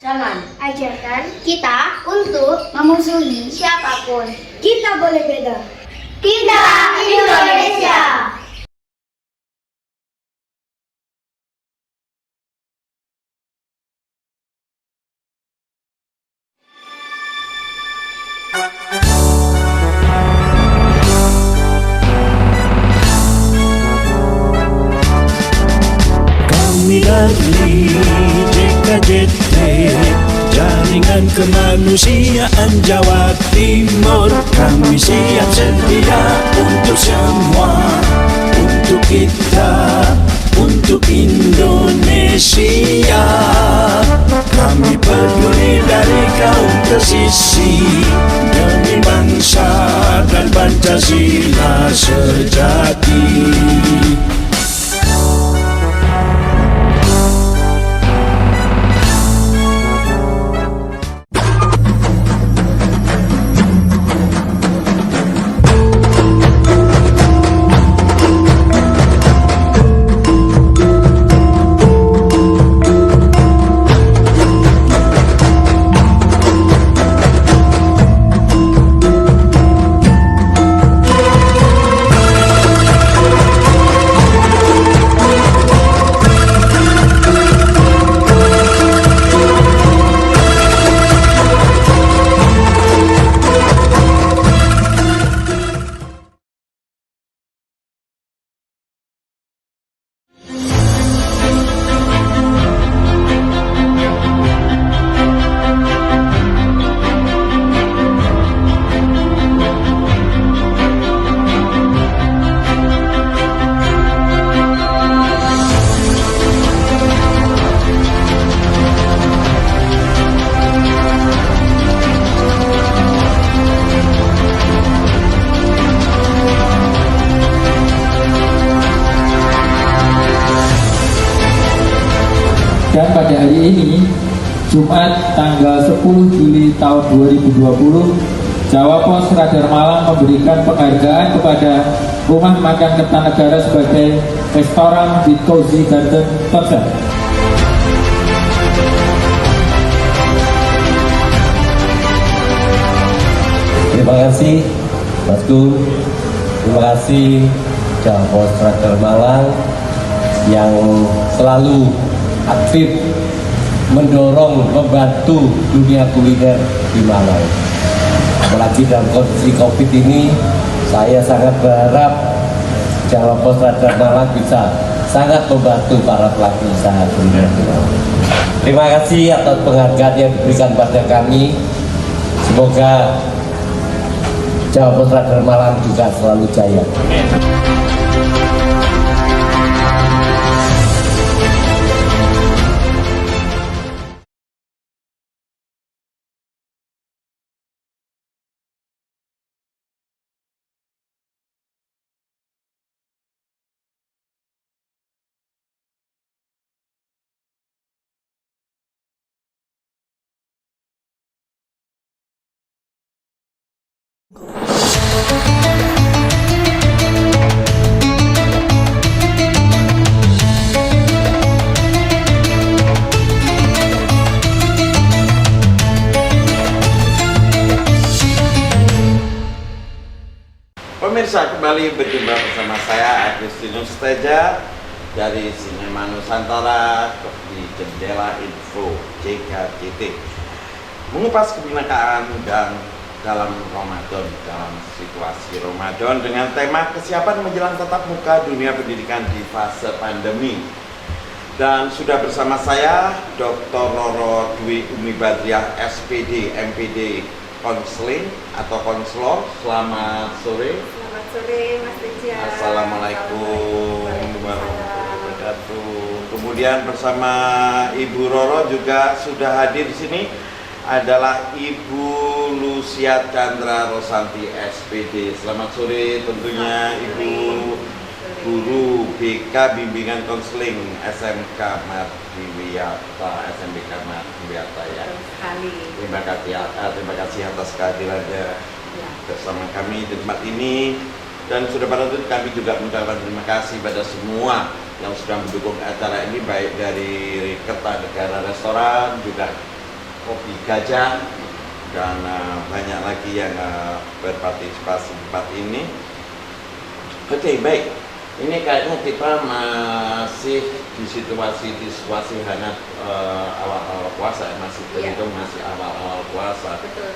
Jangan Ajarkan kita untuk memusuhi siapapun. kita boleh beda. Kita Indonesia. Kami dari JKJT, Jaringan Kemanusiaan Jawa Timur. Kami siap sedia untuk semua, untuk kita, untuk Indonesia. Kami peduli dari kaum tersisi, demi bangsa dan Pancasila sejati. Dan pada hari ini, Jumat tanggal 10 Juli tahun 2020, Jawa Pos Radar Malang memberikan penghargaan kepada Rumah Makan Kertanegara sebagai restoran with cozy garden concept. Terima kasih Mas Gun, terima kasih Jawa Pos Radar Malang yang selalu aktif mendorong, membantu dunia kuliner di Malang. Apalagi dalam kondisi COVID ini, saya sangat berharap Jawa Pos Radar Malang bisa sangat membantu para pelaku usaha kuliner di Malang. Terima kasih atas penghargaan yang diberikan pada kami. Semoga Jawa Pos Radar Malang juga selalu jaya. Pemirsa, kembali berjumpa bersama saya Agustinus Teja dari Sinema Nusantara di Jendela Info JKJT, mengupas kebinekaan dan dalam Ramadan, dalam situasi Ramadan dengan tema kesiapan menjelang tatap muka dunia pendidikan di fase pandemi. Dan sudah bersama saya Dr. Roro Dwi Umi Badriah SPD MPD Konseling atau konselor. Selamat sore. Selamat sore Mas Teja. Assalamualaikum warahmatullahi wabarakatuh. Kemudian bersama Ibu Roro juga sudah hadir di sini adalah Ibu Lucia Chandra Rosanti SPD. Selamat sore tentunya Ibu Guru BK Bimbingan Konseling SMK Mardiwiyata, SMBK Mardiwiyata ya. Terima kasih atas kehadirannya bersama kami di tempat ini. Dan sudah pada tentu kami juga mengucapkan terima kasih pada semua yang sudah mendukung acara ini, baik dari Kertanegara Restoran, juga Kopi Gajah, dan banyak lagi yang berpartisipasi di tempat ini. Oke, baik. Ini kayaknya kita masih di situasi hangat awal-awal puasa, masih terhitung masih awal-awal puasa. Betul.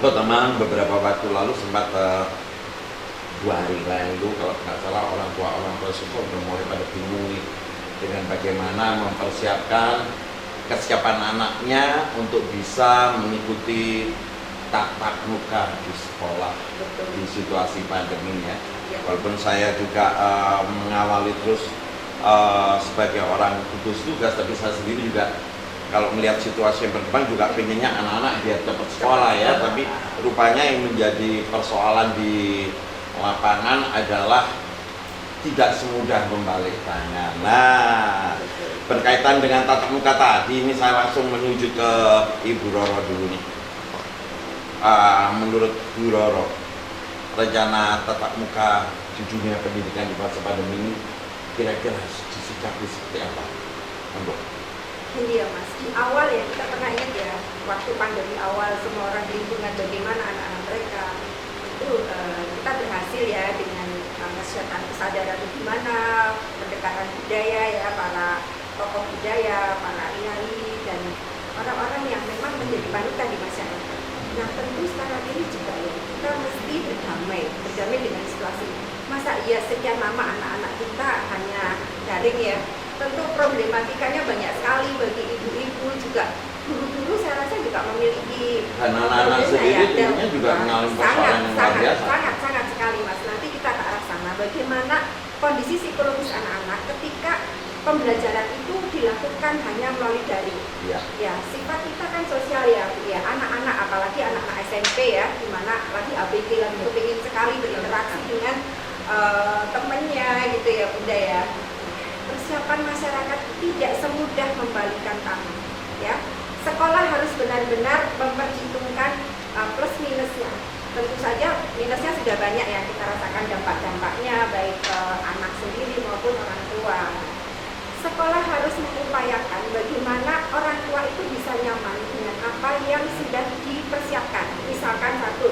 Teman beberapa waktu lalu sempat 2 hari lalu kalau nggak salah orang tua semua udah mulai pada bingung nih dengan bagaimana mempersiapkan kesiapan anaknya untuk bisa mengikuti tatap muka di sekolah. Betul. Di situasi pandemi ya. Ya. Walaupun saya juga mengawali terus sebagai orang gugus tugas, tapi saya sendiri juga kalau melihat situasi yang berkembang juga pengennya anak-anak biar cepat sekolah ya. Tapi rupanya yang menjadi persoalan di lapangan adalah tidak semudah membalik tangan. Nah, berkaitan dengan tatap muka tadi, ini saya langsung menuju ke Ibu Roro dulu nih. Menurut Bu Roro, rencana tatap muka di dunia pendidikan di masa pandemi ini kira-kira disikapi seperti apa? Monggo. Ini ya Mas, di awal ya kita pernah ingat ya, waktu pandemi awal semua orang di lingkungan bagaimana anak-anak mereka itu kita berhasil ya dengan kesadaran bagaimana pendekatan budaya ya, para tokoh budaya, para kiai dan orang-orang yang memang menjadi panutan di masyarakat. Nah tentu sekarang ini juga ya kita mesti berdamai dengan situasi. Masa iya sekian lama anak-anak kita hanya daring ya? Tentu problematikanya banyak sekali bagi ibu-ibu juga. Guru-guru saya rasa juga memiliki Dan anak-anak sendiri tentunya juga mengalami persoalan yang luar biasa. sangat sekali Mas. Nanti kita ke arah sana. Bagaimana kondisi psikologis anak-anak ketika pembelajaran itu dilakukan hanya melalui daring. Ya. Ya, sifat kita kan sosial ya, ya anak-anak apalagi anak-anak SMP ya, dimana lagi ABG lagi kepingin sekali berinteraksi dengan temennya gitu ya Bunda ya. Persiapan masyarakat tidak semudah membalikkan tangan ya. Sekolah harus benar-benar memperhitungkan plus minusnya. Tentu saja minusnya sudah banyak ya, kita rasakan dampak-dampaknya baik anak sendiri maupun orang tua. Sekolah harus mengupayakan bagaimana orang tua itu bisa nyaman dengan apa yang sudah dipersiapkan. Misalkan satu,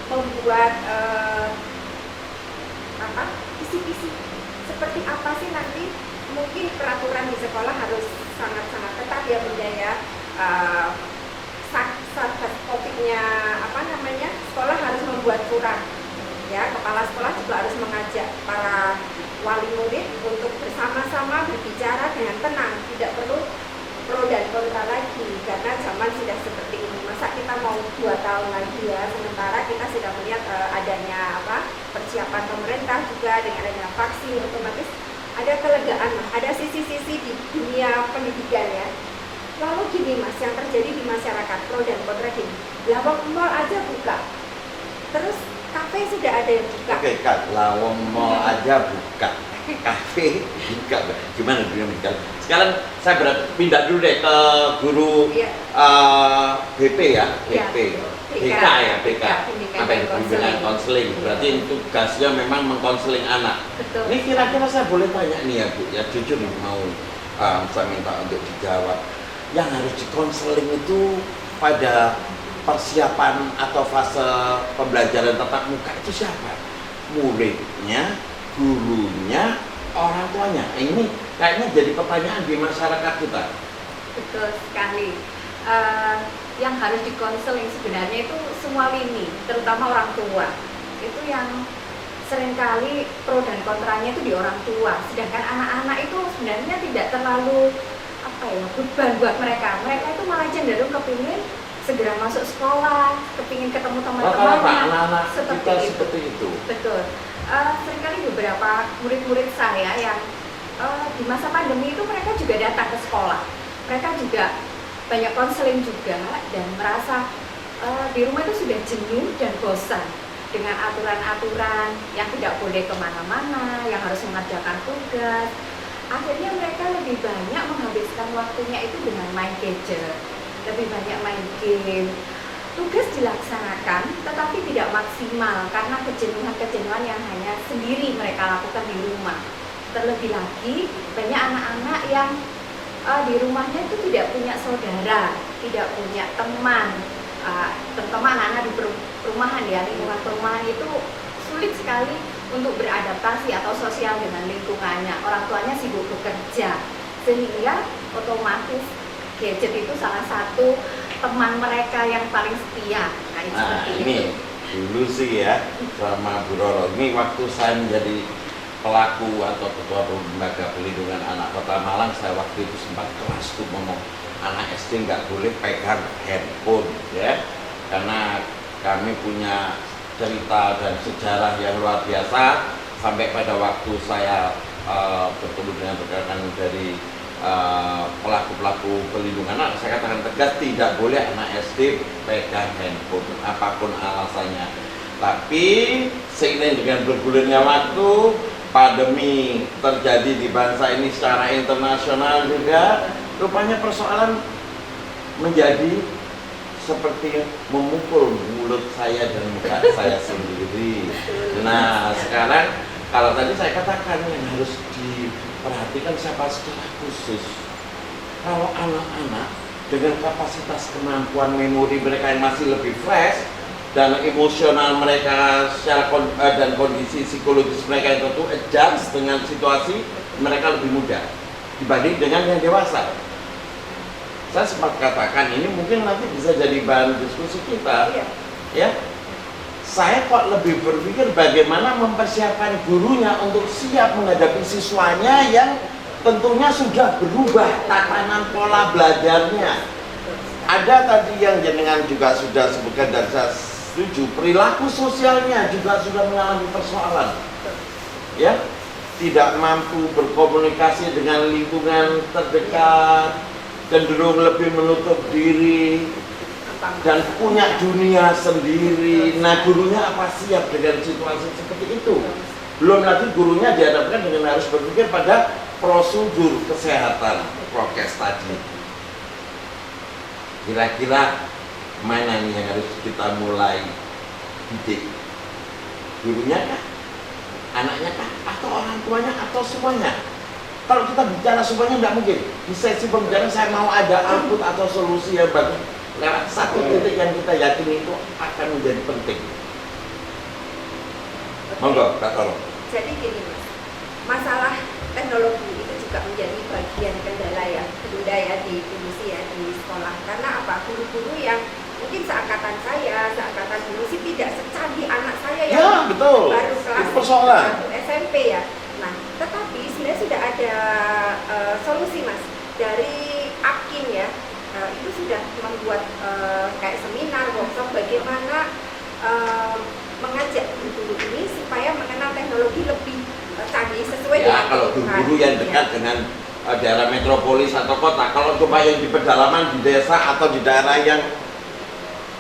membuat kisi-kisi seperti apa sih nanti, mungkin peraturan di sekolah harus sangat-sangat ketat ya Bunda ya. Satgas COVID-nya sekolah harus membuat surat ya, kepala sekolah juga harus mengajak para wali murid untuk bersama-sama berbicara dengan tenang, tidak perlu pro dan kontra lagi karena zaman sudah seperti ini. Masa kita mau 2 tahun lagi ya, sementara kita sudah melihat adanya persiapan pemerintah juga dengan adanya vaksin, otomatis ada kelegaan Mas, ada sisi-sisi di dunia pendidikan ya. Lalu gini Mas, yang terjadi di masyarakat pro dan kontra gini, lawang mall aja buka, terus kafe sudah ada yang buka. Oke Kak, lawang mall aja buka, kafe buka, gimana dunia pendidikan? Sekarang saya pindah dulu deh ke guru BP ya, BP, BK ya, BK, apa yang bimbingan konseling. Berarti tugasnya memang mengkonseling anak. Betul. Ini kira-kira saya boleh tanya nih ya Bu, ya jujur nih mau saya minta untuk dijawab. Yang harus dikonseling itu pada persiapan atau fase pembelajaran tatap muka itu siapa? Muridnya, gurunya, orang tuanya. Ini kayaknya jadi pertanyaan di masyarakat kita. Betul sekali. Yang harus dikonseling sebenarnya itu semua lini, terutama orang tua. Itu yang seringkali pro dan kontranya itu di orang tua. Sedangkan anak-anak itu sebenarnya tidak terlalu beban buat mereka. Mereka itu malah cenderung kepingin segera masuk sekolah, kepingin ketemu teman-temannya. Anak-anak seperti kita itu. seperti itu. Betul. Seringkali beberapa murid-murid saya yang di masa pandemi itu mereka juga datang ke sekolah. Mereka juga banyak konseling juga dan merasa di rumah itu sudah jenuh dan bosan dengan aturan-aturan yang tidak boleh kemana-mana, yang harus mengerjakan tugas. Akhirnya mereka lebih banyak menghabiskan waktunya itu dengan main gadget, lebih banyak main game. Tugas dilaksanakan tetapi tidak maksimal karena kejenuhan-kejenuhan yang hanya sendiri mereka lakukan di rumah. Terlebih lagi banyak anak-anak yang di rumahnya itu tidak punya saudara, tidak punya teman, terutama anak-anak di perumahan ya, lingkungan perumahan itu sulit sekali untuk beradaptasi atau sosial dengan lingkungannya. Orang tuanya sibuk bekerja, sehingga otomatis gadget itu salah satu teman mereka yang paling setia. Nah Seperti ini itu. dulu sih ya, sama Bu Roro, ini waktu saya menjadi pelaku atau ketua lembaga pelindungan anak Kota Malang, saya waktu itu sempat keras tuh ngomong anak SD nggak boleh pegang handphone ya, karena kami punya cerita dan sejarah yang luar biasa sampai pada waktu saya bertemu dengan rekan dari pelaku-pelaku pelindungan anak, saya katakan tegas tidak boleh anak SD pegang handphone apapun alasannya. Tapi seiring dengan bergulirnya waktu, pandemi terjadi di bangsa ini secara internasional juga, rupanya persoalan menjadi seperti memukul mulut saya dan muka saya sendiri. Nah sekarang kalau tadi saya katakan yang harus diperhatikan siapa secara khusus, kalau anak-anak dengan kapasitas kemampuan memori mereka yang masih lebih fresh dan emosional mereka secara dan kondisi psikologis mereka yang tentu adjust dengan situasi, mereka lebih mudah dibanding dengan yang dewasa. Saya sempat katakan ini mungkin nanti bisa jadi bahan diskusi kita, ya. Saya kok lebih berpikir bagaimana mempersiapkan gurunya untuk siap menghadapi siswanya yang tentunya sudah berubah tatanan pola belajarnya. Ada tadi yang jenengan juga sudah sebutkan dan saya setuju, perilaku sosialnya juga sudah mengalami persoalan, ya, tidak mampu berkomunikasi dengan lingkungan terdekat, cenderung lebih menutup diri dan punya dunia sendiri. Nah gurunya apa siap dengan situasi seperti itu? Belum lagi gurunya dihadapkan dengan harus berpikir pada prosedur kesehatan prokes tadi. Kira-kira mana nih yang harus kita mulai didik? Gurunya kah? Anaknya kah? Atau orang tuanya? Atau semuanya? Kalau kita bicara semuanya nggak mungkin. Di sesi pembicaraan saya mau ada output atau solusi yang bagus lewat satu titik yang kita yakini itu akan menjadi penting. Monggo, Kak Toro. Jadi gini Mas, masalah teknologi itu juga menjadi bagian kendala ya, bunda ya di industri ya di sekolah. Karena apa? Guru-guru yang mungkin seangkatan saya, seangkatan dulu sih tidak secanggih anak saya yang Ya, betul. baru kelas Itu persoalan. 1 SMP ya. Nah, tetapi sebenarnya sudah ada solusi Mas dari Akin ya. Itu sudah membuat kayak seminar, workshop bagaimana mengajak guru-guru ini supaya mengenal teknologi lebih canggih sesuai dengan Ya, kalau guru-guru yang dekat dengan daerah metropolis atau kota, kalau coba yang di pedalaman di desa atau di daerah yang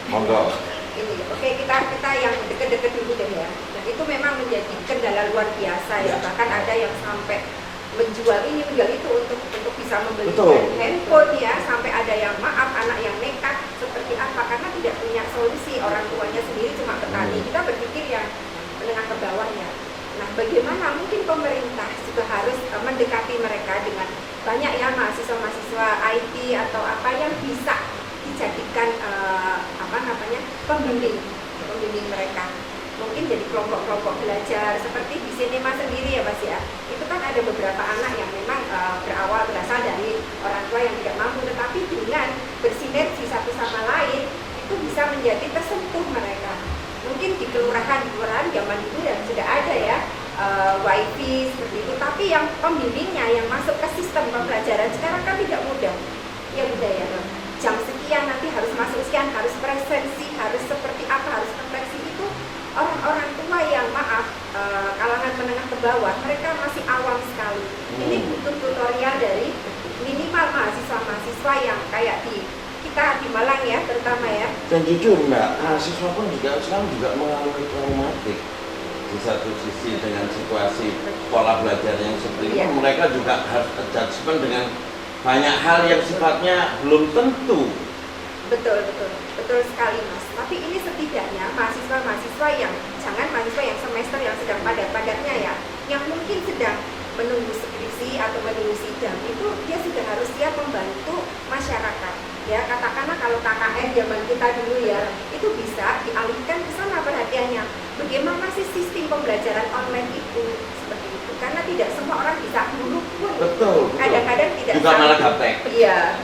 monggo. Ini, oke kita yang deket-deket dulu deh ya. Dan itu memang menjadi kendala luar biasa ya. Bahkan ada yang sampai menjual ini menjual itu untuk bisa membeli handphone ya, sampai ada yang maaf anak yang nekat seperti apa karena tidak punya solusi, orang tuanya sendiri cuma petani. Kita berpikir yang menengah ke bawahnya. Nah, bagaimana mungkin pemerintah juga harus mendekati mereka dengan banyak ya mahasiswa-mahasiswa IT atau apa yang bisa dijadikan pembimbing mereka. Mungkin jadi kelompok-kelompok belajar seperti di sinema sendiri ya Mas ya. Itu kan ada beberapa anak yang memang berawal berasal dari orang tua yang tidak mampu, tetapi dengan bersinergi satu sama lain itu bisa menjadi tersentuh mereka. Mungkin di kelurahan zaman dulu yang sudah ada ya wifi seperti itu, tapi yang pembimbingnya yang masuk ke sistem pembelajaran sekarang kan tidak mudah. Ya udah ya, jam sekian nanti harus masuk sekian, harus presensi, harus seperti apa, harus refleksi itu. Orang-orang tua yang kalangan menengah ke bawah, mereka masih awam sekali. Ini butuh tutorial dari minimal mahasiswa-mahasiswa yang kayak kita di Malang ya, terutama ya. Dan jujur Mbak, mahasiswa pun sekarang juga mengalami traumatik. Di satu sisi dengan situasi pola belajar yang seperti itu, mereka juga harus adjustment dengan banyak hal yang sifatnya belum tentu. Betul sekali Mas. Tapi ini setidaknya mahasiswa-mahasiswa yang jangan mahasiswa yang semester yang sedang padat-padatnya ya, yang mungkin sedang menunggu skripsi atau menunggu sidang itu dia sudah harus siap membantu masyarakat. Ya, katakanlah kalau KKN zaman kita dulu ya, itu bisa dialihkan ke sana perhatiannya. Bagaimana sih sistem pembelajaran online itu seperti itu? Karena tidak semua orang bisa, guru pun Betul. kadang-kadang tidak Juga malah gaptek. Iya,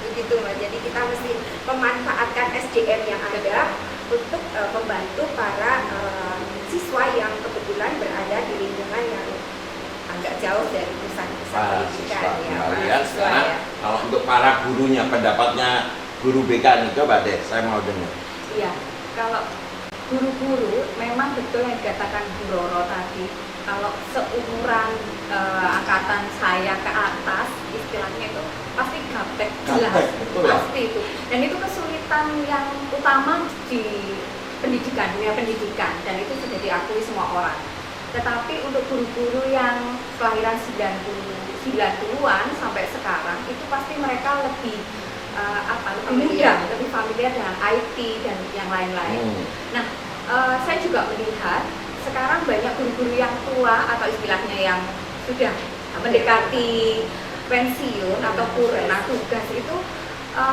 begitu Mas. Jadi kita mesti memanfaatkan SDM yang ada untuk membantu para siswa yang kebetulan berada di lingkungan yang agak jauh dari pusat-pusat Para pendidikan siswa ya. kembali Para ya. siswa Sekarang ya. kalau untuk para gurunya, pendapatnya guru BK nih, coba deh, saya mau dengar. Iya, kalau guru-guru memang betul yang dikatakan Bu Roro tadi. Kalau seumuran angkatan saya ke atas, istilahnya itu pasti gaptek, jelas, Gaptek, betul ya? pasti itu. Dan itu kesulitan yang utama di pendidikan, dunia pendidikan, dan itu sudah diakui semua orang. Tetapi untuk guru-guru yang kelahiran 90-an sampai sekarang, itu pasti mereka lebih lebih mudah, lebih familiar dengan IT dan yang lain-lain. Nah, saya juga melihat sekarang banyak guru-guru yang tua atau istilahnya yang sudah mendekati pensiun atau purna tugas itu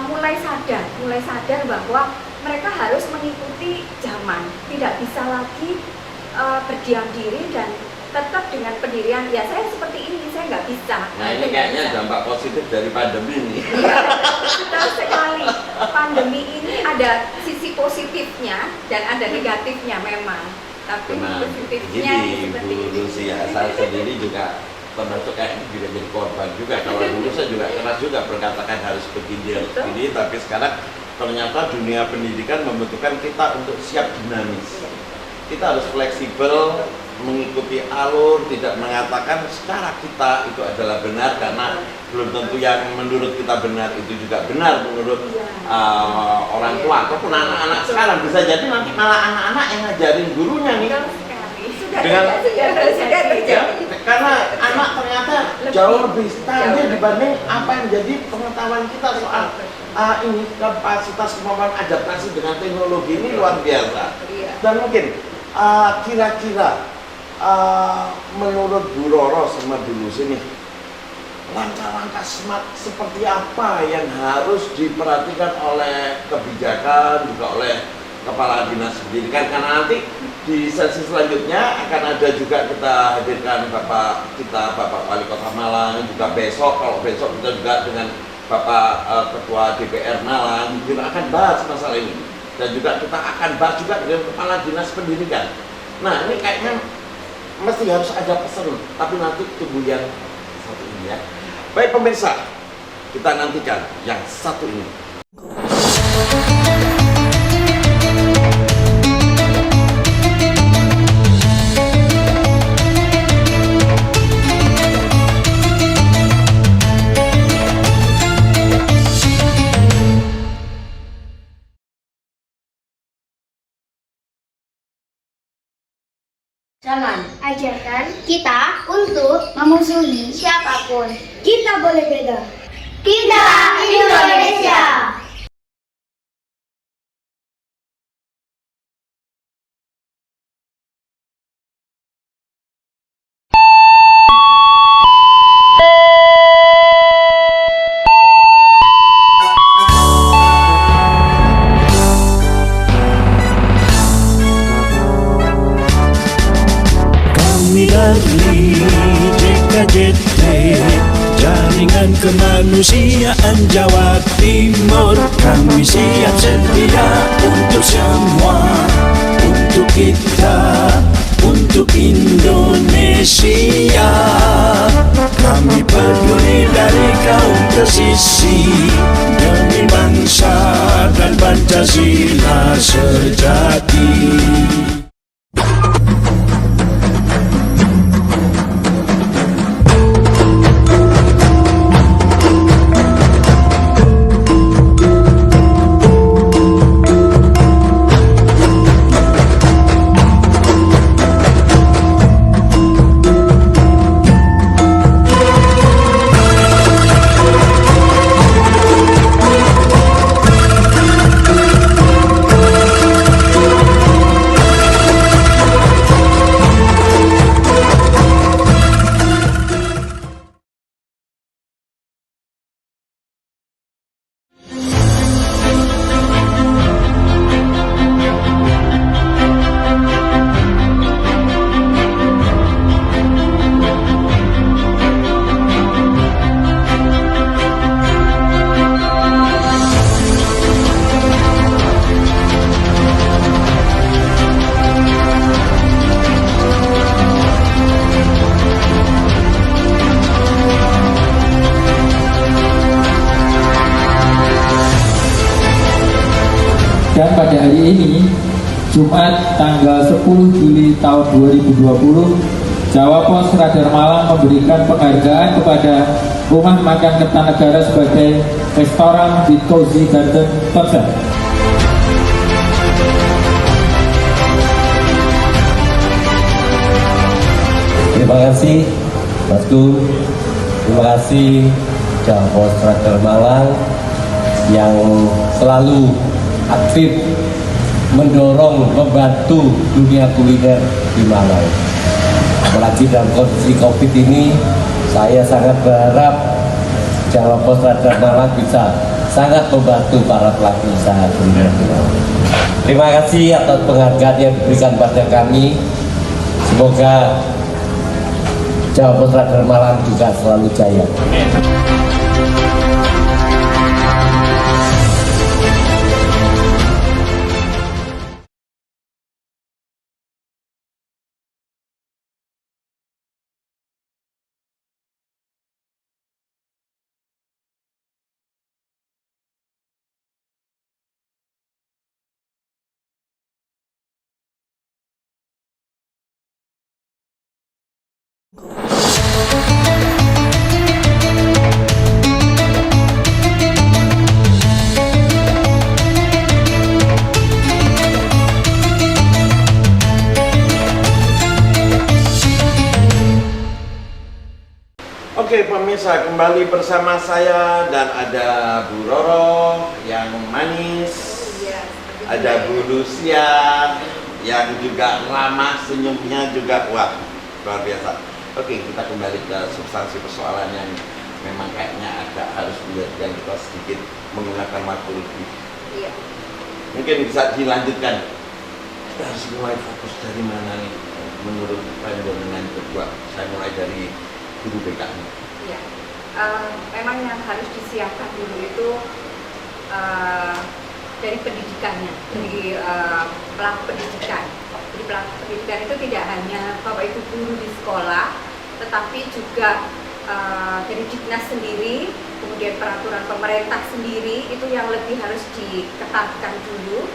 mulai sadar bahwa mereka harus mengikuti zaman, tidak bisa lagi berdiam diri dan tetap dengan pendirian, ya saya seperti ini, saya nggak bisa. Nah ini kayaknya dampak positif dari pandemi ini. Iya, betul sekali. Pandemi ini ada sisi positifnya dan ada negatifnya memang. Tapi Nah, positifnya jadi seperti Bu ini. Lucia, saya sendiri juga termasuk kayak juga jadi korban juga. Kalau dulu saya juga keras juga berkatakan harus begini, harus Betul. begini, tapi sekarang ternyata dunia pendidikan membutuhkan kita untuk siap dinamis. Kita harus fleksibel, mengikuti alur, tidak mengatakan secara kita itu adalah benar karena belum tentu yang menurut kita benar itu juga benar menurut orang tua ataupun anak-anak sekarang. Bisa jadi nanti malah anak-anak yang ngajarin gurunya nih. Betul sekali. Sudah Dengan- sudah terjadi. Ya, karena anak ternyata jauh lebih standar dibanding apa yang jadi pengetahuan kita soal ini kapasitas kemampuan adaptasi dengan teknologi ini luar biasa. Iya. Dan mungkin kira-kira menurut Bu Roro sama Bu Lucy nih, langkah-langkah smart seperti apa yang harus diperhatikan oleh kebijakan juga oleh Kepala Dinas Pendidikan, karena nanti di sesi selanjutnya akan ada juga kita hadirkan Bapak Wali Kota Malang, juga kalau besok kita juga dengan Bapak Ketua DPR Malang juga akan bahas masalah ini, dan juga kita akan bahas juga dengan Kepala Dinas Pendidikan. Nah ini kayaknya mesti harus ada pesan, tapi nanti tunggu yang satu ini ya. Baik pemirsa, kita nantikan yang satu ini. Zaman Ajarkan kita untuk memusuhi siapapun. kita boleh beda. Kita Indonesia. Kami dari JKJT, Jaringan Kemanusiaan Jawa Timur. Kami siap sedia untuk semua, untuk kita, untuk Indonesia. Kami peduli dari kaum tersisih, demi bangsa dan Pancasila sejati. Jumat tanggal 10 Juli tahun 2020, Jawa Pos Radar Malang memberikan penghargaan kepada Rumah Makan Kertanegara sebagai restoran with cozy garden concept. Terima kasih Mas Gun, terima kasih Jawa Pos Radar Malang yang selalu aktif mendorong, membantu dunia kuliner di Malang. Apalagi dalam kondisi COVID ini, saya sangat berharap Jawa Pos Radar Malang bisa sangat membantu para pelaku usaha kuliner di Malang. Terima kasih atas penghargaan yang diberikan pada kami. Semoga Jawa Pos Radar Malang juga selalu jaya. Oke pemirsa, kembali bersama saya dan ada Bu Roro yang manis, ada Bu Lucia yang juga ramah, senyumnya juga wah luar biasa. Oke, kita kembali ke substansi persoalan yang memang kayaknya agak harus dilihatkan kita sedikit menggunakan waktu lebih. Iya. Mungkin bisa dilanjutkan. Kita harus mulai fokus dari mana nih menurut pandangan kedua. Saya mulai dari guru BK. Iya. Memang yang harus disiapkan dulu itu dari pendidikannya, dari pelaku pendidikan. Jadi pelaku pendidikan itu tidak hanya Bapak Ibu guru di sekolah, tetapi juga dari Dinas sendiri, kemudian peraturan pemerintah sendiri itu yang lebih harus diketatkan dulu.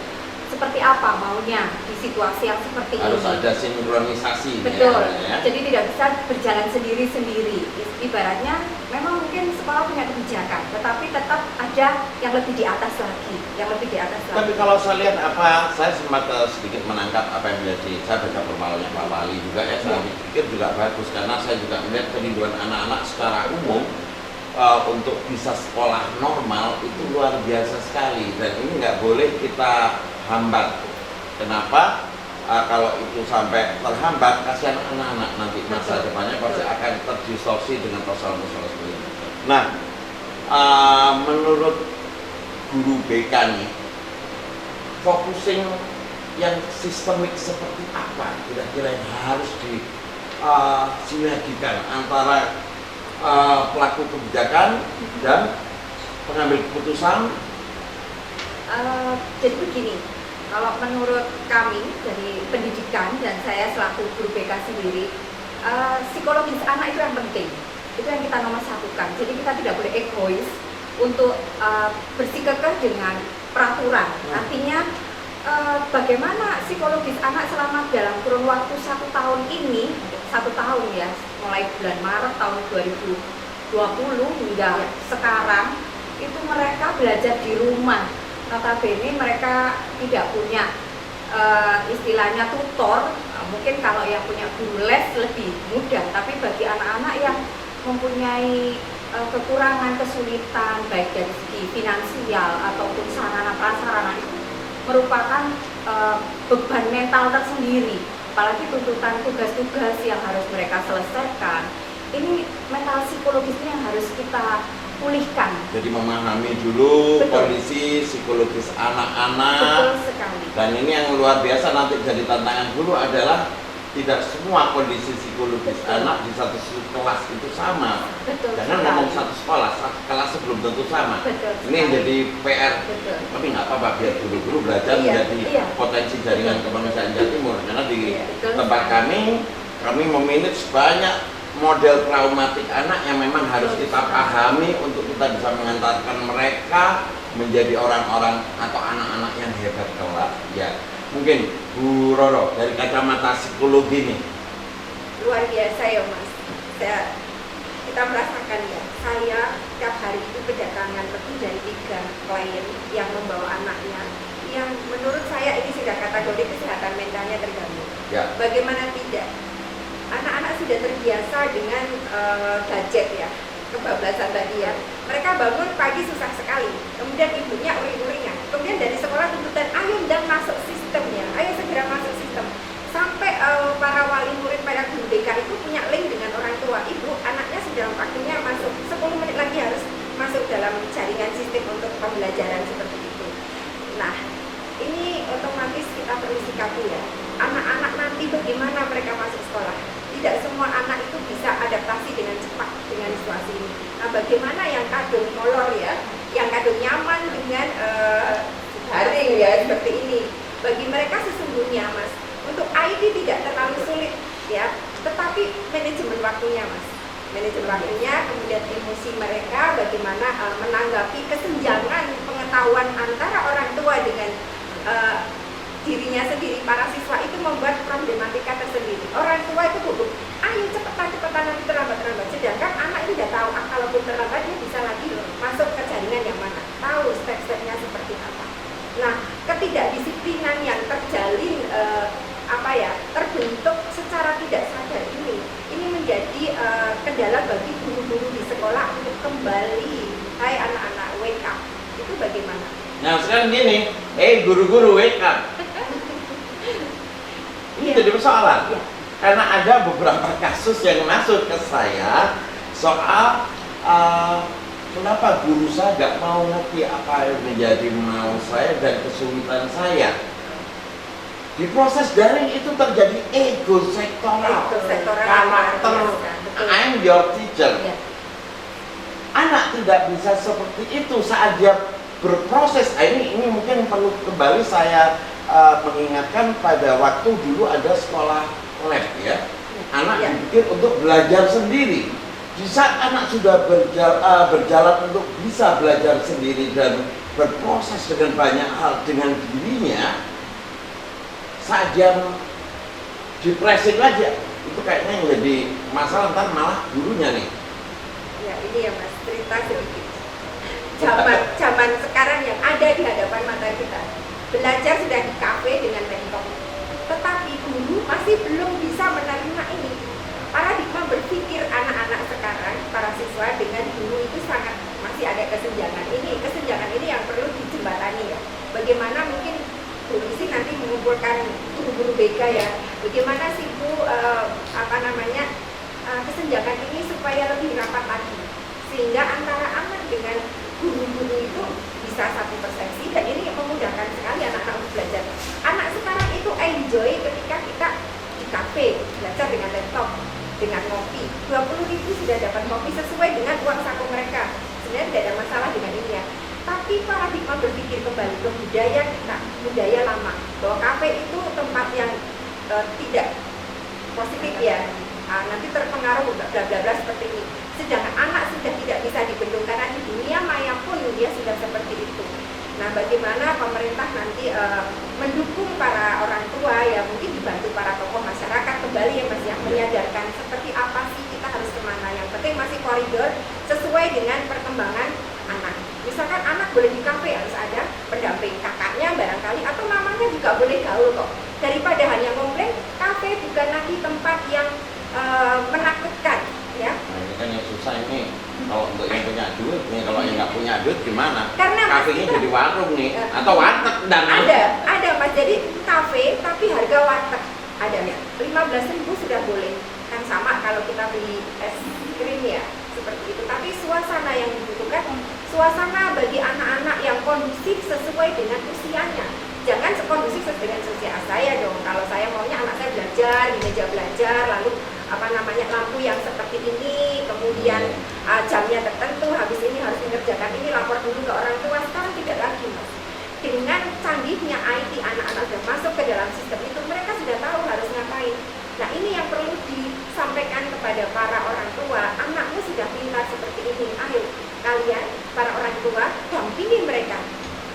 Seperti apa maunya di situasi yang seperti harus ini. Ada sinkronisasi. Betul. Ya. Jadi tidak bisa berjalan sendiri-sendiri. Ibaratnya memang mungkin sekolah punya kebijakan, tetapi tetap ada yang lebih di atas lagi, Tapi kalau saya lihat saya sempat sedikit menangkap apa yang menjadi, saya baca permaluannya Pak Wali juga ya, saya pikir juga bagus karena saya juga melihat kerinduan anak-anak secara umum untuk bisa sekolah normal itu luar biasa sekali, dan ini nggak boleh kita hambat. Kenapa? Kalau itu sampai terhambat, kasihan anak-anak nanti masa depannya pasti akan terdistorsi dengan persoalan-persoalan seperti ini. Nah, menurut guru BK nih, focusing yang sistemik seperti apa kira-kira yang harus disinergikan antara pelaku kebijakan dan pengambil keputusan? Jadi begini, kalau menurut kami dari pendidikan dan saya selaku guru BK sendiri, psikologis anak itu yang penting, itu yang kita nomor satukan. Jadi kita tidak boleh egois untuk bersikukuh dengan peraturan. Artinya bagaimana psikologis anak selama dalam kurun waktu 1 tahun ini, 1 tahun ya, mulai bulan Maret tahun 2020 hingga sekarang, itu mereka belajar di rumah. Notabene mereka tidak punya istilahnya tutor. Mungkin kalau yang punya guru les lebih mudah, tapi bagi anak-anak yang mempunyai kekurangan, kesulitan baik dari segi finansial ataupun sarana prasarana, itu merupakan beban mental tersendiri. Apalagi tuntutan tugas-tugas yang harus mereka selesaikan, ini mental psikologisnya yang harus kita pulihkan. Jadi memahami dulu Betul. kondisi psikologis anak-anak. Betul sekali. Dan ini yang luar biasa nanti jadi tantangan dulu adalah tidak semua kondisi psikologis anak di satu kelas itu sama. Betul. Jangan sekali. ngomong satu sekolah, satu kelas belum tentu sama. Betul Ini yang sekali. jadi PR. Betul. Tapi nggak apa-apa, biar guru-guru belajar Iya, menjadi iya. potensi jaringan Betul. kemanusiaan Jawa Timur. Karena di Iya, betul tempat sekali. kami memanage banyak model traumatik anak yang memang harus Betul kita sekali. pahami untuk kita bisa mengantarkan mereka menjadi orang-orang atau anak-anak yang hebat kelak. Ya, mungkin Bu Roro dari kacamata psikologi nih? Luar biasa ya Mas. Kita merasakan ya, saya tiap hari itu kedatangan lebih dari 3 klien yang membawa anaknya, yang menurut saya ini sudah kategori kesehatan mentalnya terganggu. Ya. Bagaimana tidak? Anak-anak sudah terbiasa dengan gadget ya, kebablasan tadi ya. Mereka bangun pagi susah sekali, kemudian ibunya uring-uringan, kemudian dari sekolah tuntutan ayo dan masuk sistemnya, ayo segera masuk sistem. Sampai para wali murid, para guru BK itu punya link dengan orang tua. Ibu, anaknya sudah waktunya masuk, 10 menit lagi harus masuk dalam jaringan sistem untuk pembelajaran seperti itu. Nah, ini otomatis kita perlu sikapi ya. Anak-anak nanti bagaimana mereka masuk sekolah? Tidak semua anak itu bisa adaptasi dengan cepat dengan situasi ini. Nah, bagaimana yang kadung molor ya, yang kadung nyaman dengan daring ya seperti ini. Bagi mereka sesungguhnya Mas, untuk IT tidak terlalu sulit ya, tetapi manajemen waktunya Mas, manajemen waktunya, kemudian emosi mereka, bagaimana menanggapi kesenjangan pengetahuan antara orang tua dengan dirinya sendiri. Para siswa itu membuat problematika tersendiri. Orang tua itu gugup, ayo cepetan nanti terlambat. Sedangkan anak itu tidak tahu, kalaupun terlambat dia bisa lagi masuk ke jaringan yang mana, tahu step-stepnya seperti apa. Nah, ketidakdisiplinan yang terjalin terbentuk secara tidak sadar ini menjadi kendala bagi guru-guru di sekolah untuk kembali, hai anak-anak wake up. Itu bagaimana? Nah sekarang gini, guru-guru wake up. Ini jadi persoalan. Iya. Karena ada beberapa kasus yang masuk ke saya soal kenapa guru saya gak mau ngerti apa yang menjadi mau saya dan kesulitan saya. Di proses daring itu terjadi ego sektoral, karakter I'm your teacher. Ya. Anak tidak bisa seperti itu saat dia berproses. Ini mungkin perlu kembali saya mengingatkan pada waktu dulu ada sekolah lab ya. Anak dipikir untuk belajar sendiri. Di saat anak sudah berjalan untuk bisa belajar sendiri dan berproses dengan banyak hal dengan dirinya, saat dia depresi aja, itu kayaknya yang jadi masalah, ntar malah gurunya nih. Ya ini ya Mas, cerita sedikit. Zaman sekarang yang ada di hadapan mata kita, belajar sudah di kafe dengan laptop, tetapi guru masih belum bisa menerima ini. Paradigma berpikir anak-anak sekarang, para siswa dengan guru itu masih ada kesenjangan ini yang perlu dijembatani ya. Bagaimana mungkin Bu Isi nanti mengumpulkan guru-guru BK ya, bagaimana sih Bu kesenjangan ini supaya lebih rapat lagi, sehingga antara anak dengan guru-guru itu bisa satu persepsi, dan ini memudahkan sekali anak-anak untuk belajar. Anak sekarang itu enjoy ketika kita di kafe belajar dengan laptop, dengan kopi. 20.000 sudah dapat kopi sesuai dengan uang saku mereka. Sebenarnya tidak ada masalah dengan ini ya. Tapi paradigma berpikir kembali ke budaya kita, budaya lama, bahwa kafe itu tempat yang tidak positif ya. Nanti terpengaruh bla bla bla seperti ini. Sedangkan anak sudah tidak bisa dibendung karena di dunia maya pun dia sudah seperti itu. Nah, bagaimana pemerintah nanti mendukung para orang tua ya, mungkin dibantu para tokoh masyarakat kembali ya Mas ya, menyadarkan seperti apa sih kita harus kemana. Yang penting masih koridor sesuai dengan perkembangan anak. Misalkan anak boleh di kafe, harus ada pendamping kakaknya barangkali, atau mamanya juga boleh gaul kok. Daripada hanya komplain, kafe bukan lagi tempat yang menakutkan ya. Nah ini kan yang susah ini. Kalau untuk yang punya duit, kalau yang nggak punya duit gimana? Karena kafenya jadi warung nih, atau warteg dan ada Mas, jadi kafe tapi harga warteg ada ya. 15.000 sudah boleh, kan sama kalau kita beli es krim ya, seperti itu. Tapi suasana yang dibutuhkan, suasana bagi anak-anak yang kondusif sesuai dengan usianya. Jangan sekondusif sesuai dengan usia saya dong. Kalau saya maunya anak saya belajar di meja belajar, lalu lampu yang seperti ini, kemudian jamnya tertentu, habis ini harus mengerjakan ini, lapor dulu ke orang tua. Sekarang tidak lagi Mas. Dengan canggihnya IT, anak-anak sudah masuk ke dalam sistem itu, mereka sudah tahu harus ngapain. Nah ini yang perlu disampaikan kepada para orang tua. Anakmu sudah pintar seperti ini, ayo kalian para orang tua dampingi mereka.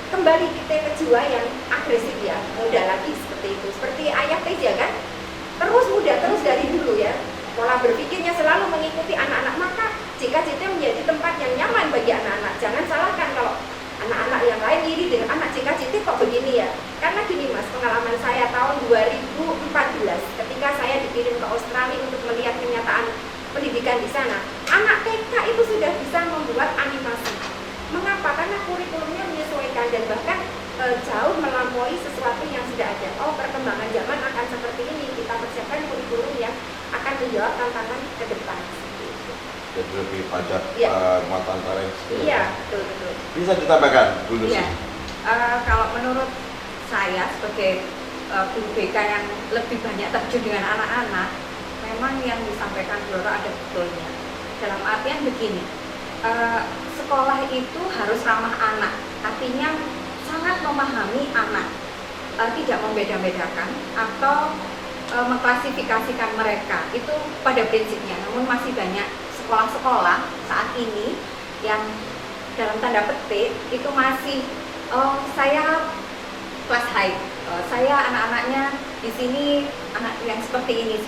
Kembali kita ke jiwa yang agresif ya, mudah lagi seperti seperti itu. Seperti ayah Teja kan, terus muda terus dari dulu ya, pola berpikirnya selalu mengikuti anak-anak. Maka JKJT menjadi tempat yang nyaman bagi anak-anak. Jangan salahkan kalau anak-anak yang lain iri dengan anak JKJT kok begini ya. Karena gini Mas, pengalaman saya tahun 2014 ketika saya dikirim ke Australia untuk melihat kenyataan pendidikan di sana, anak TK itu sudah bisa membuat animasi. Mengapa? Karena kurikulumnya menyesuaikan dan bahkan jauh melampaui sesuatu yang sudah ada. Oh, perkembangan zaman akan seperti ini, kita persiapkan kurikulum yang akan menjawab tantangan ke depan. Jadi lebih pajak muatan tarikh. Iya, betul. Bisa ditambahkan dulu sih. Iya. Kalau menurut saya sebagai guru BK yang lebih banyak terjun dengan anak-anak, memang yang disampaikan Bu Roro ada betulnya. Dalam artian begini, sekolah itu harus ramah anak, artinya sangat memahami anak, tidak membeda-bedakan atau mengklasifikasikan mereka. Itu pada prinsipnya, namun masih banyak sekolah-sekolah saat ini yang dalam tanda petik itu masih saya kelas high, saya anak-anaknya di sini anak yang seperti ini.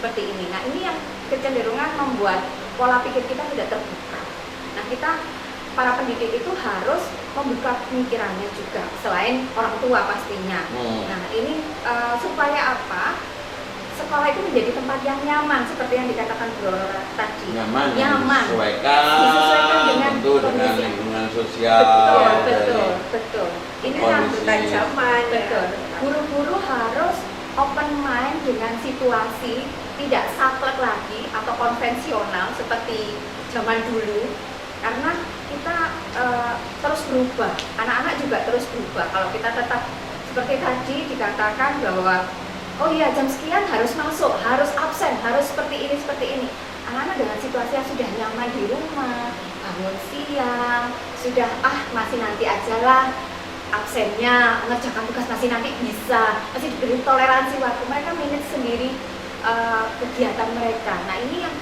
Nah, ini yang kecenderungan membuat pola pikir kita tidak terbuka. Nah, kita para pendidik itu harus membuka pemikirannya juga selain orang tua pastinya. Nah, ini supaya apa? Sekolah itu menjadi tempat yang nyaman seperti yang dikatakan Bu Roro tadi. Nyaman. Disesuaikan dengan tentu dengan kondisi. lingkungan sosial. Betul. Ini kondisi. Rambutan zaman. betul. Guru-guru harus open mind dengan situasi, tidak saklek lagi atau konvensional seperti zaman dulu. Karena kita terus berubah, anak-anak juga terus berubah. Kalau kita tetap seperti tadi dikatakan bahwa oh iya jam sekian harus masuk, harus absen, harus seperti ini. Anak-anak dengan situasi yang sudah nyaman di rumah, bangun siang, sudah masih nanti ajalah absennya, mengerjakan tugas masih nanti bisa, masih diberi toleransi waktu, mereka manage sendiri kegiatan mereka. Nah, ini yang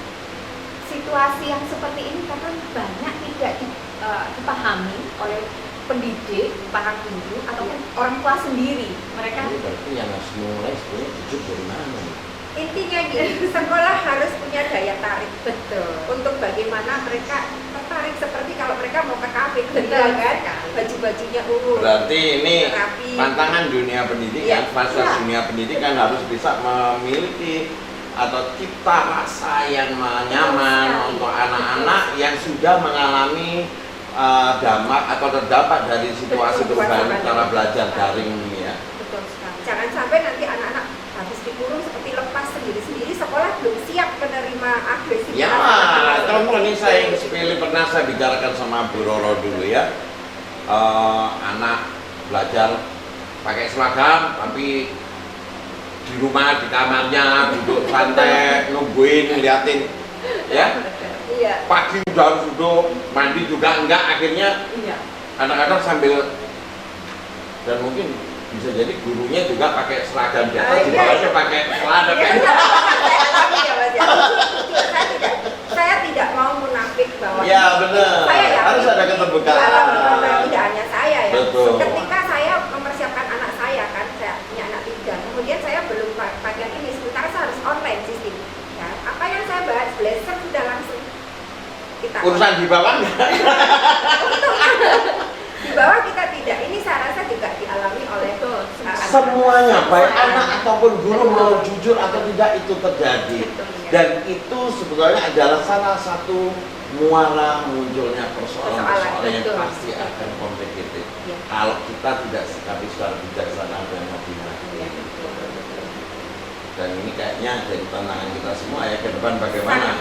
situasi yang seperti ini kadang banyak tidak dipahami oleh pendidik, para guru ataupun orang tua sendiri. Mereka Ini berarti yang harus mulai sebenarnya jujur dari mana? Intinya gini, sekolah harus punya daya tarik betul. untuk bagaimana mereka tertarik seperti kalau mereka mau ke kafe, Betul kan? sekali. Baju-bajunya Berarti ini rapi. tantangan dunia pendidikan, fase dunia pendidikan harus bisa memiliki atau cipta rasa yang nyaman untuk anak-anak yang sudah mengalami dampak atau terdampak dari situasi Betul, perubahan suasana. cara belajar daring ini ya. Betul sekali. Jangan sampai nanti anak-anak habis dikurung seperti lepas sendiri-sendiri, sekolah belum siap menerima agresivitas. Ya, contoh ini saya sepele pernah saya bicarakan sama Bu Roro dulu ya. Anak belajar pakai seragam tapi di rumah di kamarnya duduk santai nungguin ngeliatin ya. Iya. Pagi udah harus duduk, mandi juga enggak, akhirnya Iya. anak-anak sambil dan mungkin bisa jadi gurunya juga pakai seragam di atas, di bawahnya pakai celana pendek. Saya alami ya Mas ya. Saya tidak mau munafik bahwa Ya benar, saya yakin harus ada keterbukaan. tidak hanya saya ya. Betul. Ketika saya mempersiapkan anak saya kan, saya punya anak 3, kemudian saya belum bagian ini, sementara saya harus online sistem. Ya, apa yang saya bahas belajar sudah langsung kita Urusan di bawah enggak? di bawah kita tidak. Ini saya rasa juga dialami oleh Semuanya, baik anak ataupun guru mau jujur atau tidak itu terjadi. Dan itu sebetulnya adalah salah satu muara munculnya persoalan-persoalan yang betul. pasti akan kompetitif. Ya. Kalau kita tidak sikapi secara bijaksana dan hati-hati. Dan ini kayaknya jadi tantangan kita semua ya ke depan bagaimana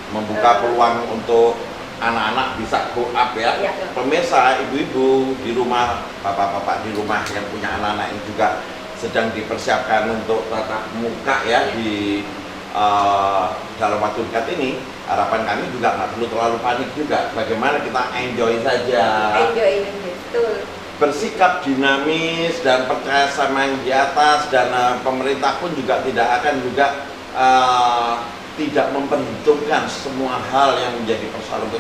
membuka peluang untuk anak-anak bisa go up ya. Ya. Pemirsa, ibu-ibu di rumah, bapak-bapak di rumah yang punya anak-anak yang juga sedang dipersiapkan untuk tatap muka ya di dalam waktu dekat ini, harapan kami juga nggak perlu terlalu panik juga. Bagaimana kita enjoy saja, enjoy betul. bersikap dinamis dan percaya sama yang di atas, dan pemerintah pun juga tidak akan juga tidak memperhitungkan semua hal yang menjadi persoalan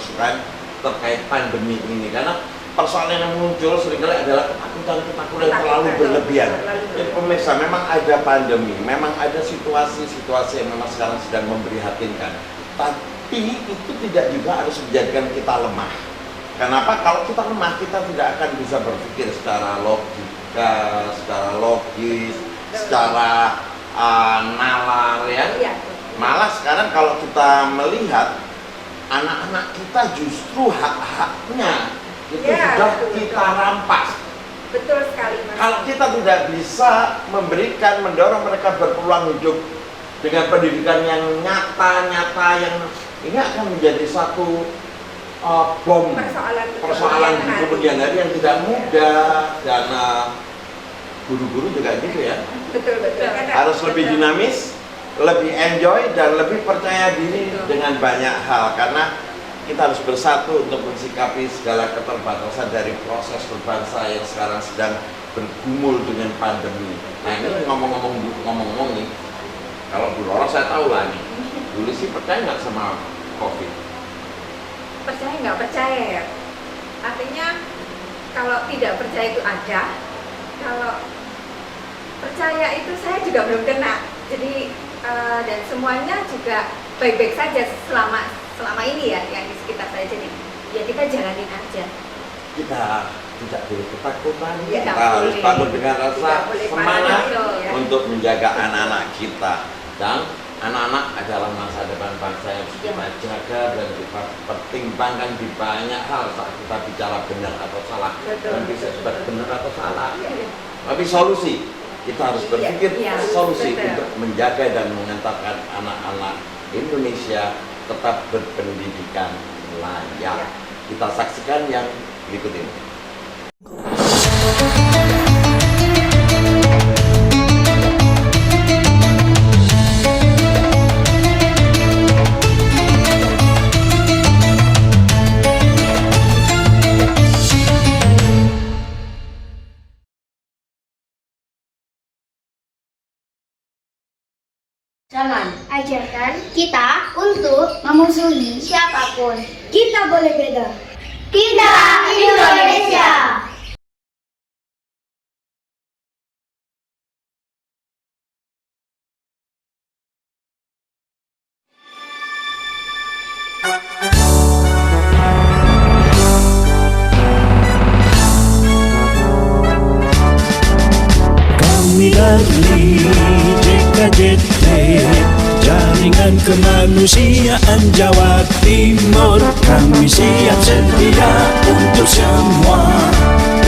terkait pandemi ini, karena persoalan yang muncul seringkali adalah ketakutan yang terlalu berlebihan. Jadi pemirsa, memang ada pandemi, memang ada situasi-situasi yang memang sekarang sedang memprihatinkan. Tapi itu tidak juga harus menjadikan kita lemah. Kenapa? Kalau kita lemah, kita tidak akan bisa berpikir secara logika, secara logis, secara nalar ya. Malah sekarang kalau kita melihat anak-anak kita justru hak-haknya itu sudah kita rampas. Betul sekali, Mas. Kalau kita tidak bisa memberikan, mendorong mereka berpeluang hidup dengan pendidikan yang nyata yang ini akan menjadi satu bom persoalan di kemudian hari yang tidak mudah. Dan guru-guru juga gitu ya. Betul. Harus lebih dinamis, lebih enjoy, dan lebih percaya diri dengan banyak hal, karena kita harus bersatu untuk mensikapi segala keterbatasan dari proses berbangsa yang sekarang sedang bergumul dengan pandemi. Nah ini ngomong-ngomong nih, kalau Bu Roro saya tahu lah nih, dulu sih percaya nggak sama COVID? Percaya nggak percaya ya? Artinya kalau tidak percaya itu ada, kalau percaya itu saya juga belum kena. Jadi dan semuanya juga baik-baik saja selama ini ya yang di sekitar saya. Jadi ya kita jalanin aja. Kita tidak boleh ketakutan, Ya, kita tidak harus boleh. bangun dengan rasa Tidak boleh semangat panik, ya. untuk menjaga anak-anak kita. Dan anak-anak adalah masa depan bangsa yang harus kita jaga dan kita pertimbangkan di banyak hal saat kita bicara benar atau salah. Dan bisa sebagai benar atau salah. Tapi solusi, kita harus berpikir solusi betul. untuk menjaga dan mengantarkan anak-anak Indonesia tetap berpendidikan layak. Kita saksikan yang berikut ini. Jangan ajarkan Kita untuk memusuhi siapapun. kita boleh beda. Kita Indonesia. Kami dari JKJT, Jaringan Kemanusiaan Jawa Timur. Kami siap sedia untuk semua,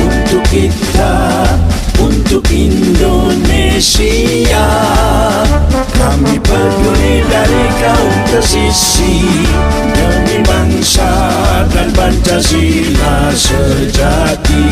untuk kita, untuk Indonesia. Kami peduli dari kaum tersisi, demi bangsa dan Pancasila sejati.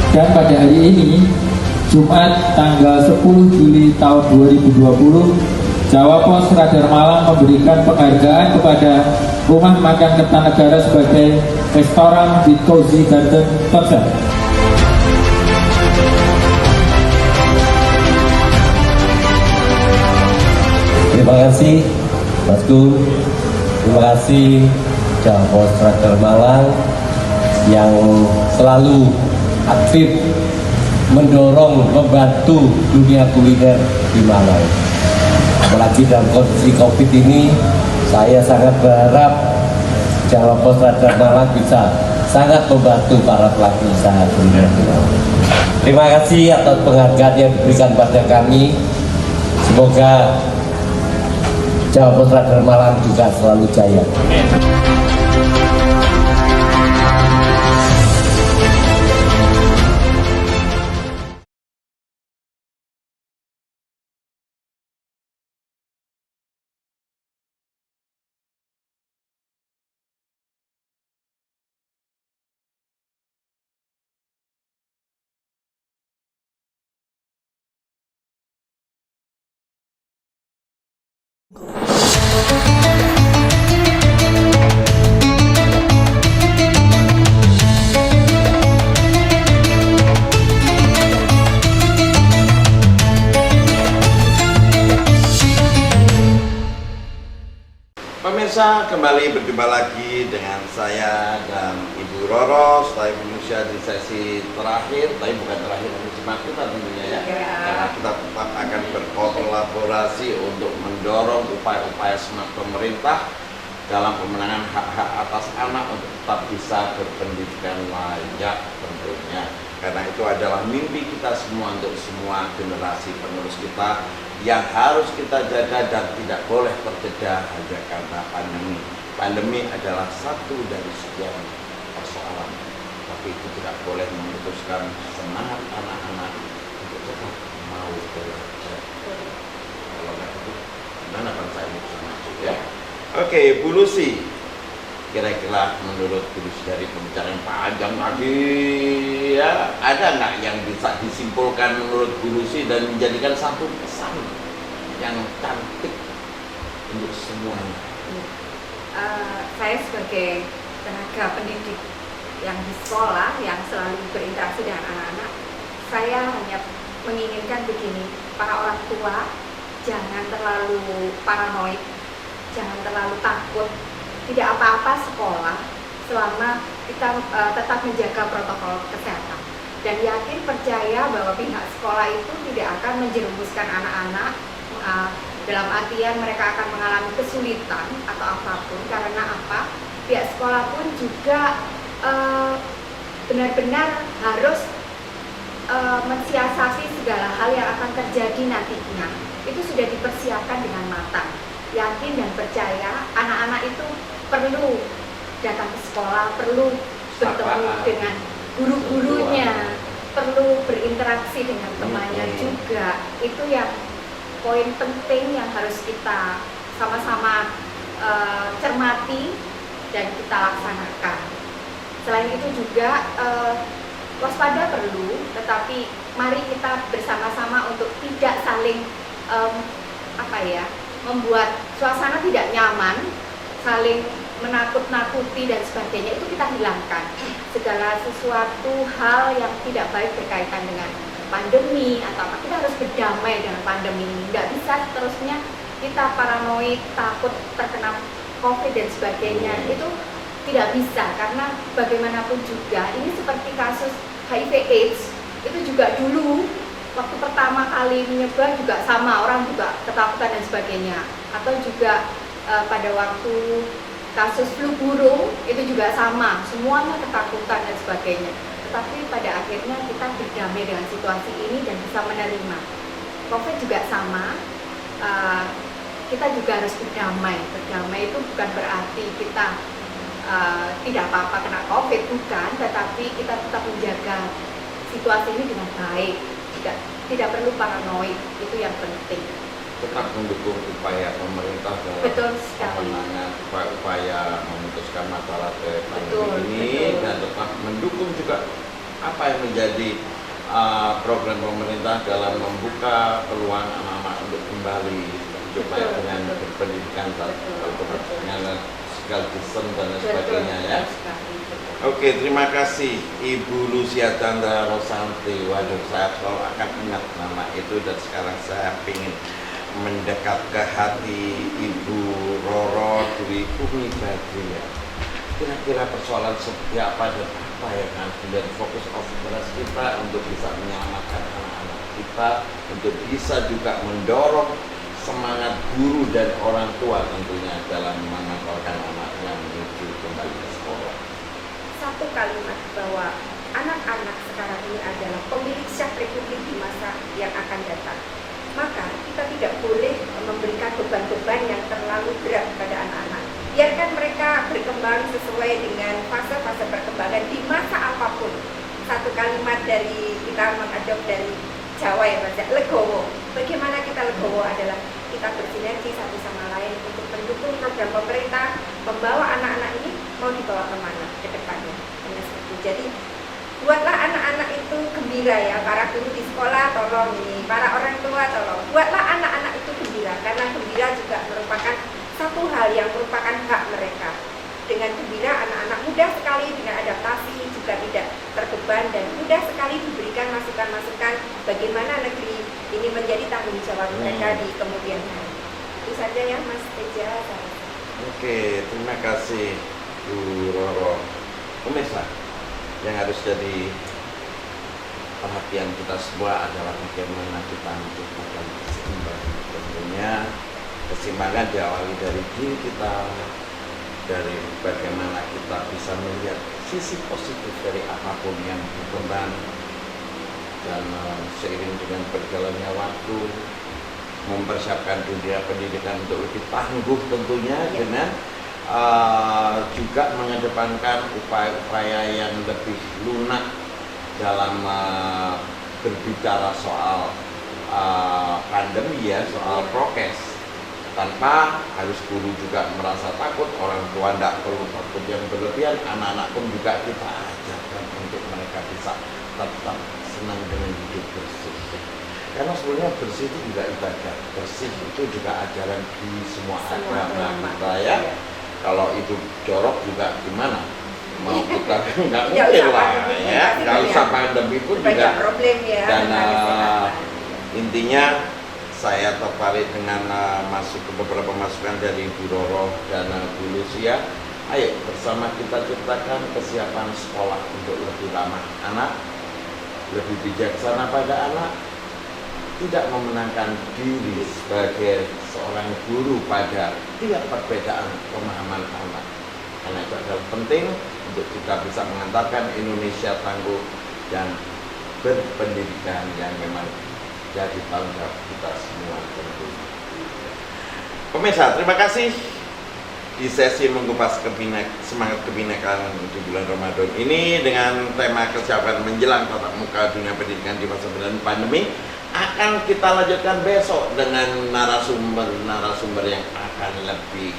Dan pada hari ini, Jumat tanggal 10 Juli tahun 2020, Jawa Pos Radar Malang memberikan penghargaan kepada Rumah Makan Kertanegara sebagai restoran with cozy garden concept. Terima kasih Mas Gun, Terima kasih Jawa Strater Malang yang selalu aktif mendorong, membantu dunia kuliner di Malang. Apalagi dalam kondisi COVID ini, saya sangat berharap Jawa Strater Malang bisa sangat membantu para pelaku usaha kuliner di Malang. Terima kasih atas penghargaan yang diberikan pada kami. Semoga Jawa Strater Malang juga selalu jaya. Pemirsa, kembali berjumpa lagi dengan saya dan Ibu Roro Style Indonesia di sesi terakhir, tapi bukan terakhir untuk simak kita tentunya ya, karena kita tetap akan berkolaborasi untuk mendorong upaya-upaya semangat pemerintah dalam pemenangan hak-hak atas anak untuk tetap bisa berpendidikan layak tentunya. Karena itu adalah mimpi kita semua untuk semua generasi penerus kita yang harus kita jaga dan tidak boleh terjeda hanya karena pandemi. Pandemi adalah satu dari sekian persoalan, tapi itu tidak boleh memutuskan semangat anak-anak untuk tetap mau belajar. Kalau nggak itu, gimana bangsa ini bisa maju ya? Oke, Bu Lucy, kira-kira menurut Bu Lucy dari pembicaraan panjang tadi ya, ada nggak yang bisa disimpulkan menurut Bu Lucy dan menjadikan satu pesan yang cantik untuk semuanya? Saya sebagai tenaga pendidik yang di sekolah, yang selalu berinteraksi dengan anak-anak, saya hanya menginginkan begini, para orang tua jangan terlalu paranoid, jangan terlalu takut. Tidak apa-apa sekolah selama kita tetap menjaga protokol kesehatan, dan yakin percaya bahwa pihak sekolah itu tidak akan menjerumuskan anak-anak dalam artian mereka akan mengalami kesulitan atau apapun. Karena apa? Pihak sekolah pun juga benar-benar harus mensiasati segala hal yang akan terjadi nantinya. Itu sudah dipersiapkan dengan matang. Yakin dan percaya anak-anak itu perlu datang ke sekolah, perlu bertemu dengan guru-gurunya, perlu berinteraksi dengan temannya juga. Itu yang poin penting yang harus kita sama-sama cermati dan kita laksanakan. Selain itu juga waspada perlu, tetapi mari kita bersama-sama untuk tidak saling membuat suasana tidak nyaman, saling menakut-nakuti dan sebagainya. Itu kita hilangkan. Segala sesuatu hal yang tidak baik berkaitan dengan pandemi atau apa, kita harus berdamai dengan pandemi ini. Nggak bisa seterusnya kita paranoid, takut terkena COVID dan sebagainya. Itu tidak bisa, karena bagaimanapun juga ini seperti kasus HIV/AIDS itu juga dulu waktu pertama kali menyebar juga sama, orang juga ketakutan dan sebagainya. Atau juga pada waktu kasus flu burung itu juga sama, semuanya ketakutan dan sebagainya. Tetapi pada akhirnya kita berdamai dengan situasi ini dan bisa menerima. COVID juga sama, kita juga harus berdamai. Berdamai itu bukan berarti kita tidak apa-apa kena COVID, bukan, tetapi kita tetap menjaga situasi ini dengan baik. Tidak perlu paranoid, itu yang penting. Tetap mendukung upaya pemerintah dalam pemenangan upaya memutuskan masalah pandemi ini, dan tetap mendukung juga apa yang menjadi program pemerintah dalam membuka peluang anak-anak untuk kembali hidup layak dengan berpendidikan, dengan segala desain dan sebagainya ya. Oke, terima kasih Ibu Lucia Chandra Rosanti. Waduh, saya selalu akan ingat nama itu, dan sekarang saya ingin mendekat ke hati Ibu Roro Dwi Bumi Badria. Kira-kira persoalan seperti apa dan apa yang akan menjadi fokus operasi kita untuk bisa menyelamatkan anak-anak kita, untuk bisa juga mendorong semangat guru dan orang tua tentunya dalam mengantarkan anaknya menuju kembali ke sekolah. Satu kalimat bahwa anak-anak sekarang ini adalah pemilik Syah Republik di masa yang akan datang. Maka kita tidak boleh memberikan beban-beban yang terlalu berat pada anak-anak. Biarkan mereka berkembang sesuai dengan fase-fase perkembangan di masa apapun. Satu kalimat dari kita mengadop dari Jawa ya Mas, legowo. Bagaimana kita legowo adalah kita bersinergi satu sama lain untuk mendukung program pemerintah, membawa anak-anak ini mau dibawa kemana ke depannya. Jadi buatlah anak-anak itu gembira ya, para guru di sekolah tolong ini, para orang tua tolong. Buatlah anak-anak itu gembira, karena gembira juga merupakan satu hal yang merupakan hak mereka. Dengan gembira anak-anak mudah sekali dengan adaptasi, juga tidak terbeban dan mudah sekali diberikan masukan-masukan bagaimana negeri ini menjadi tanggung jawab mereka di kemudian hari. Itu saja ya Mas Teja. Oke, terima kasih Bu Roro. Pemirsa, yang harus jadi perhatian kita semua adalah bagaimana kita menciptakan keseimbangan. Tentunya keseimbangan diawali dari diri kita, dari bagaimana kita bisa melihat sisi positif dari apapun yang berkembang, dan seiring dengan berjalannya waktu mempersiapkan dunia pendidikan untuk lebih tangguh tentunya dengan juga mengedepankan upaya-upaya yang lebih lunak dalam berbicara soal pandemi ya, soal prokes, tanpa harus guru juga merasa takut, orang tua tidak perlu takut yang berlebihan, anak-anak pun juga kita ajarkan untuk mereka bisa tetap senang dengan hidup bersih. Karena sebenarnya bersih itu juga ibadah, bersih itu juga ajaran di semua agama kita ya. Kalau itu jorok juga gimana? Mau kita nggak mungkin lah ya. Nggak usah pandemi pun juga. Problem ya. Dan intinya saya tertarik dengan masuk ke beberapa masukan dari Bu Roro dan Bu Lucia. Ayo bersama kita ciptakan kesiapan sekolah untuk lebih ramah anak, lebih bijaksana pada anak, tidak memenangkan diri sebagai seorang guru pada tiap perbedaan pemahaman anak. Karena itu adalah penting untuk kita bisa mengantarkan Indonesia tangguh dan berpendidikan yang memang jadi tanggung jawab kita semua tentunya. Pemirsa, terima kasih di sesi mengupas semangat kebinekaan di bulan Ramadan ini dengan tema kesiapan menjelang tatap muka dunia pendidikan di masa pandemi. Akan kita lanjutkan besok dengan narasumber yang akan lebih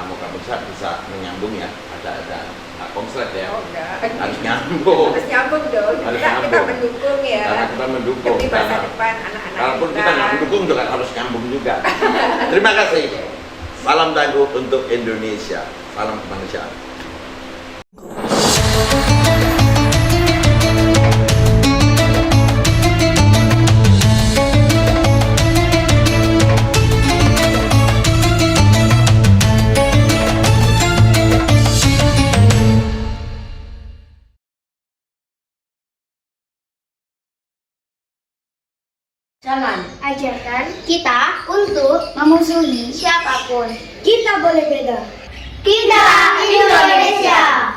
moga-moga bisa menyambung ya, ada konslet ya. Harus nyambung. Harus nyambung dong. Kita mendukung ya. Karena kita mendukung. Demi masa depan anak-anak kalaupun kita nggak mendukung juga harus nyambung juga. Terima kasih. Salam tangguh untuk Indonesia. Salam kemanusiaan. Jangan ajarkan Kita untuk memusuhi siapapun. kita boleh beda. Kita Indonesia.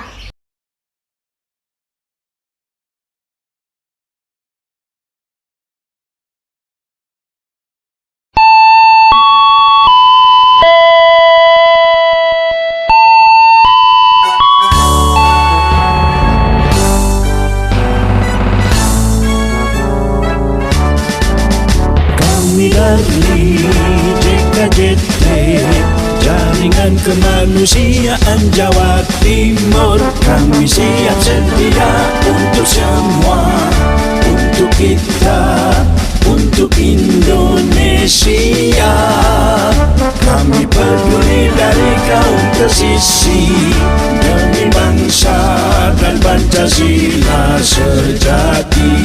Kami dari JKJT, Jaringan Kemanusiaan Jawa Timur. Kami siap sedia untuk semua, untuk kita, untuk Indonesia. Kami peduli dari kaum tersisi, demi bangsa dan Pancasila sejati.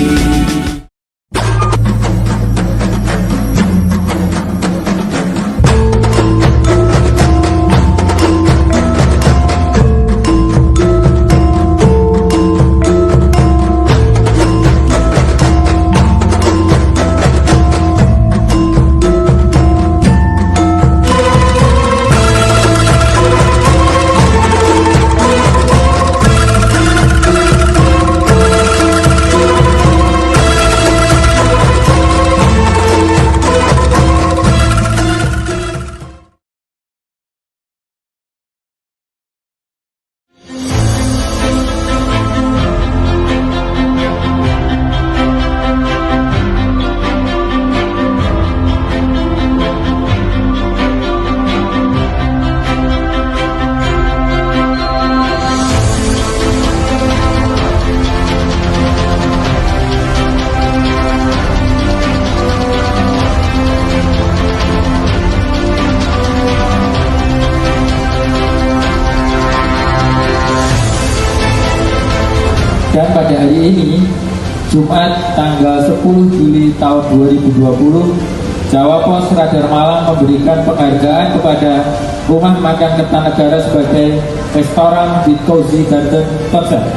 ini, Jumat tanggal 10 Juli tahun 2020, Jawa Pos Radar Malang memberikan penghargaan kepada Rumah Makan Kertanegara sebagai restoran with cozy garden concept.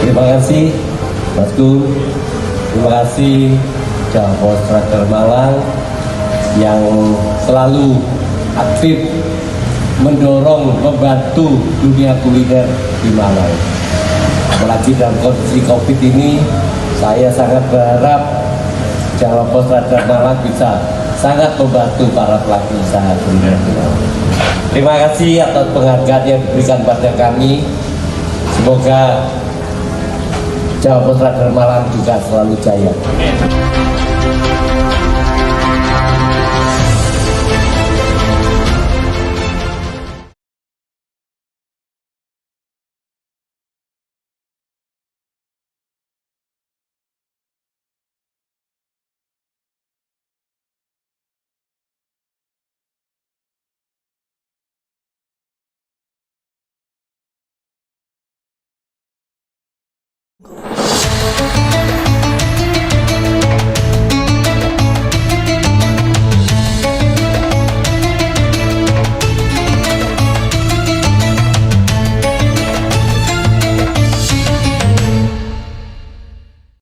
Terima kasih Mas Gun, terima kasih Jawa Pos Radar Malang yang selalu aktif mendorong, membantu dunia kuliner di Malang. Apalagi dalam kondisi COVID ini, saya sangat berharap Jawa Pos Radar Malang bisa sangat membantu para pelaku usaha kuliner di Malang. Terima kasih atas penghargaan yang diberikan pada kami. Semoga Jawa Pos Radar Malang juga selalu jaya.